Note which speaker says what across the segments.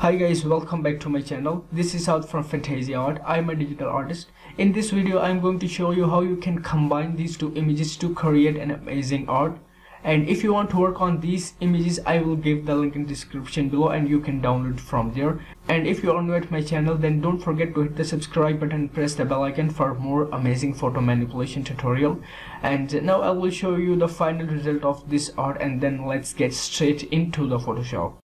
Speaker 1: Hi guys, welcome back to my channel. This is Out from Fantasia Art. I'm a digital artist. In this video, I'm going to show you how you can combine these two images to create an amazing art. And if you want to work on these images, I will give the link in the description below and you can download from there. And if you are new at my channel, then don't forget to hit the subscribe button and press the bell icon for more amazing photo manipulation tutorial. And now I will show you the final result of this art, and then let's get straight into the Photoshop.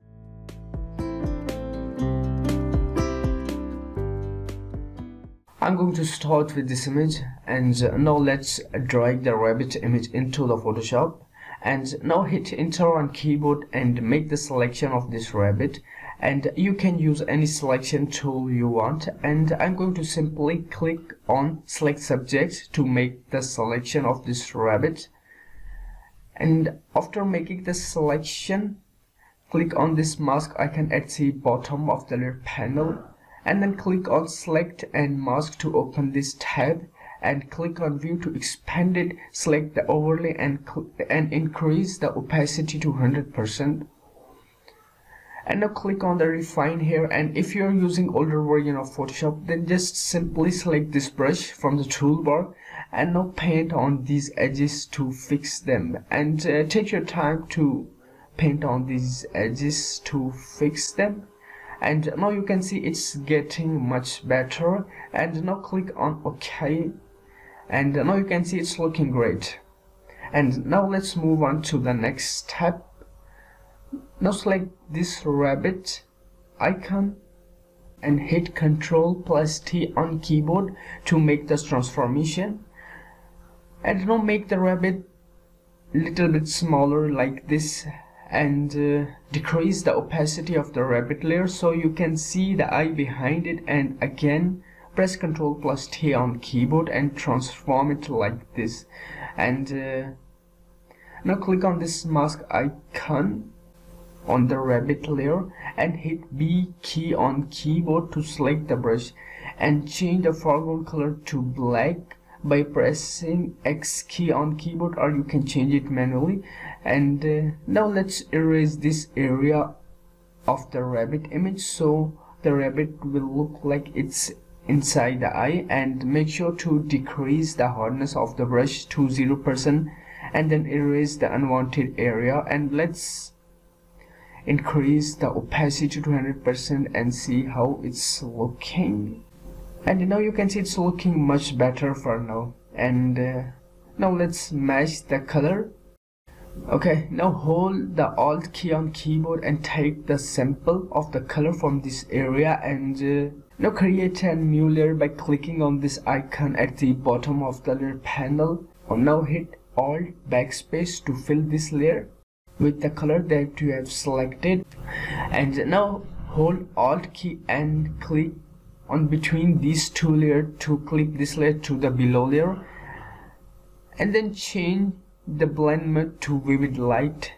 Speaker 1: I'm going to start with this image, and now let's drag the rabbit image into the Photoshop, and now hit enter on keyboard and make the selection of this rabbit. And you can use any selection tool you want, and I'm going to simply click on select subject to make the selection of this rabbit. And after making the selection, click on this mask icon at the bottom of the layer panel, and then click on select and mask to open this tab, and click on view to expand it. Select the overlay and increase the opacity to 100%. And now click on the refine here, and if you're using older version of Photoshop, then just simply select this brush from the toolbar and now paint on these edges to fix them. And take your time to paint on these edges to fix them. And now you can see it's getting much better. And now click on OK, and now you can see it's looking great. And now let's move on to the next step. Now select this rabbit icon and hit Ctrl+T on keyboard to make this transformation. And now make the rabbit a little bit smaller like this, and decrease the opacity of the rabbit layer so you can see the eye behind it. And again press Ctrl+T on keyboard and transform it like this. And now click on this mask icon on the rabbit layer and hit B key on keyboard to select the brush, and change the foreground color to black by pressing X key on keyboard, or you can change it manually. And now let's erase this area of the rabbit image so the rabbit will look like it's inside the eye. And make sure to decrease the hardness of the brush to 0%, and then erase the unwanted area. And let's increase the opacity to 100% and see how it's looking. And now you can see it's looking much better for now. And now let's match the color. Okay, now hold the Alt key on keyboard and take the sample of the color from this area, and now create a new layer by clicking on this icon at the bottom of the layer panel. And now hit Alt backspace to fill this layer with the color that you have selected. And now hold Alt key and click on between these two layers to clip this layer to the below layer, and then change the blend mode to vivid light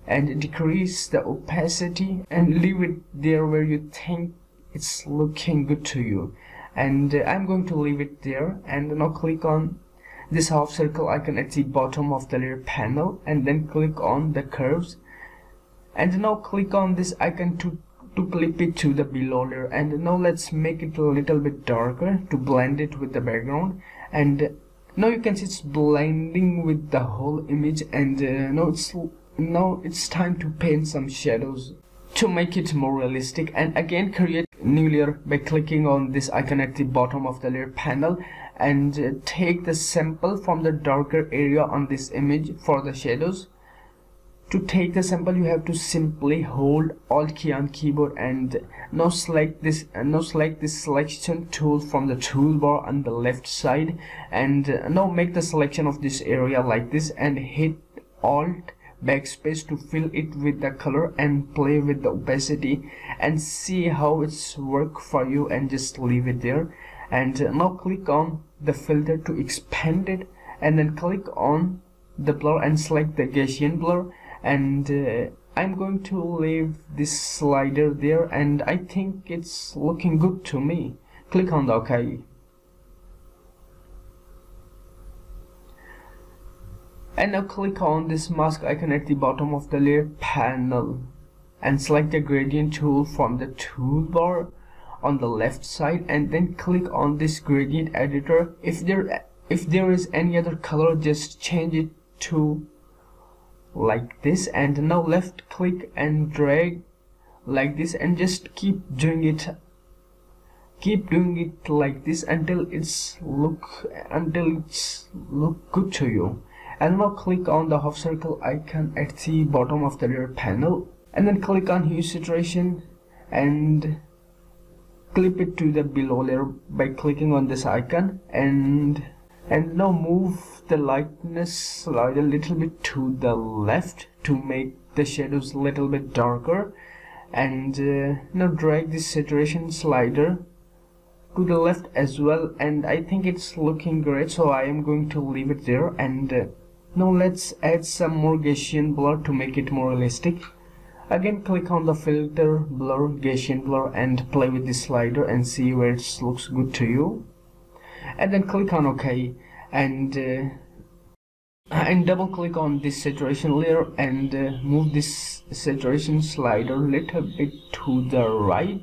Speaker 1: and decrease the opacity and leave it there where you think it's looking good to you. And I'm going to leave it there. And now click on this half circle icon at the bottom of the layer panel, and then click on the curves, and now click on this icon to clip it to the below layer. And now let's make it a little bit darker to blend it with the background. And now you can see it's blending with the whole image. And now it's time to paint some shadows to make it more realistic. And again create a new layer by clicking on this icon at the bottom of the layer panel, and take the sample from the darker area on this image for the shadows. To take the sample, you have to simply hold Alt key on keyboard, and now select this selection tool from the toolbar on the left side, and now make the selection of this area like this, and hit Alt backspace to fill it with the color and play with the opacity and see how it's work for you, and just leave it there. And now click on the filter to expand it, and then click on the blur and select the Gaussian blur. And I'm going to leave this slider there, and I think it's looking good to me. Click on the OK. And now click on this mask icon at the bottom of the layer panel and select the gradient tool from the toolbar on the left side, and then click on this gradient editor. If there is any other color, just change it to like this, and now left click and drag like this, and just keep doing it like this until it's look good to you. And now click on the half circle icon at the bottom of the layer panel, and then click on hue saturation and clip it to the below layer by clicking on this icon, and now move the lightness slide a little bit to the left to make the shadows a little bit darker, and now drag this saturation slider to the left as well, and I think it's looking great, so I am going to leave it there. And now let's add some more Gaussian blur to make it more realistic. Again, click on the filter, blur, Gaussian blur, and play with this slider and see where it looks good to you. And then click on OK, and double click on this saturation layer and move this saturation slider a little bit to the right.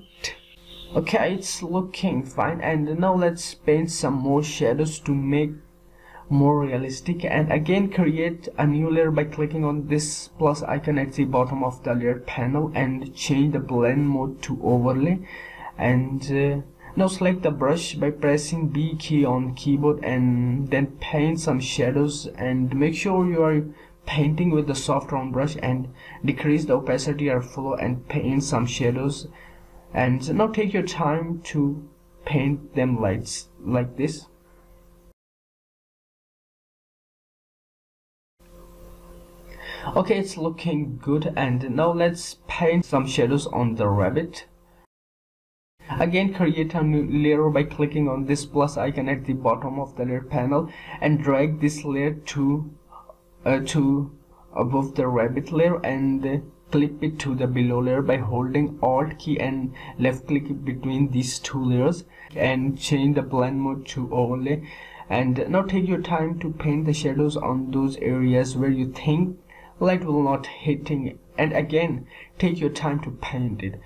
Speaker 1: Okay, it's looking fine, and now let's paint some more shadows to make more realistic. And again, create a new layer by clicking on this plus icon at the bottom of the layer panel and change the blend mode to overlay. And now select the brush by pressing B key on keyboard, and then paint some shadows, and make sure you are painting with the soft round brush, and decrease the opacity airflow and paint some shadows. And now take your time to paint them lights like this. Okay, it's looking good, and now let's paint some shadows on the rabbit. Again, create a new layer by clicking on this plus icon at the bottom of the layer panel and drag this layer to above the rabbit layer, and clip it to the below layer by holding Alt key and left click between these two layers, and change the blend mode to overlay. And now take your time to paint the shadows on those areas where you think light will not hitting it, and again take your time to paint it.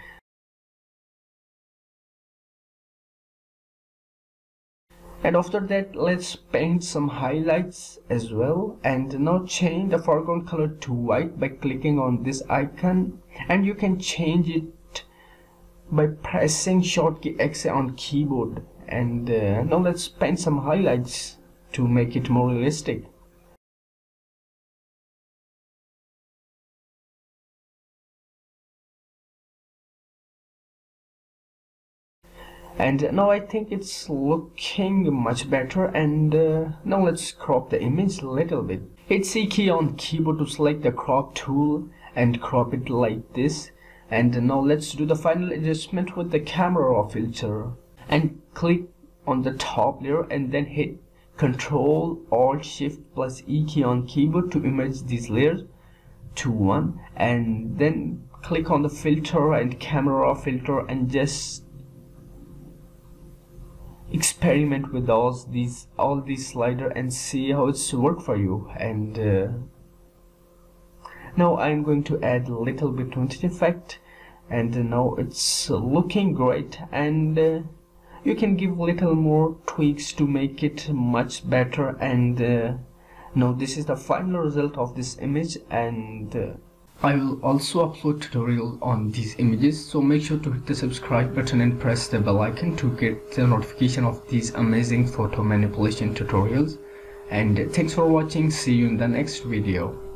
Speaker 1: And after that, let's paint some highlights as well. And now change the foreground color to white by clicking on this icon, and you can change it by pressing short key X on keyboard. And now let's paint some highlights to make it more realistic. And now I think it's looking much better. And now let's crop the image a little bit. Hit C key on keyboard to select the crop tool and crop it like this. And now let's do the final adjustment with the camera raw filter, and click on the top layer, and then hit Ctrl Alt Shift plus E key on keyboard to merge these layers to one, and then click on the filter and camera raw filter, and just experiment with all these slider and see how it's work for you. And now I'm going to add a little bit of effect, and now it's looking great. And you can give little more tweaks to make it much better. And now this is the final result of this image, and I will also upload tutorial on these images, so make sure to hit the subscribe button and press the bell icon to get the notification of these amazing photo manipulation tutorials. And thanks for watching. See you in the next video.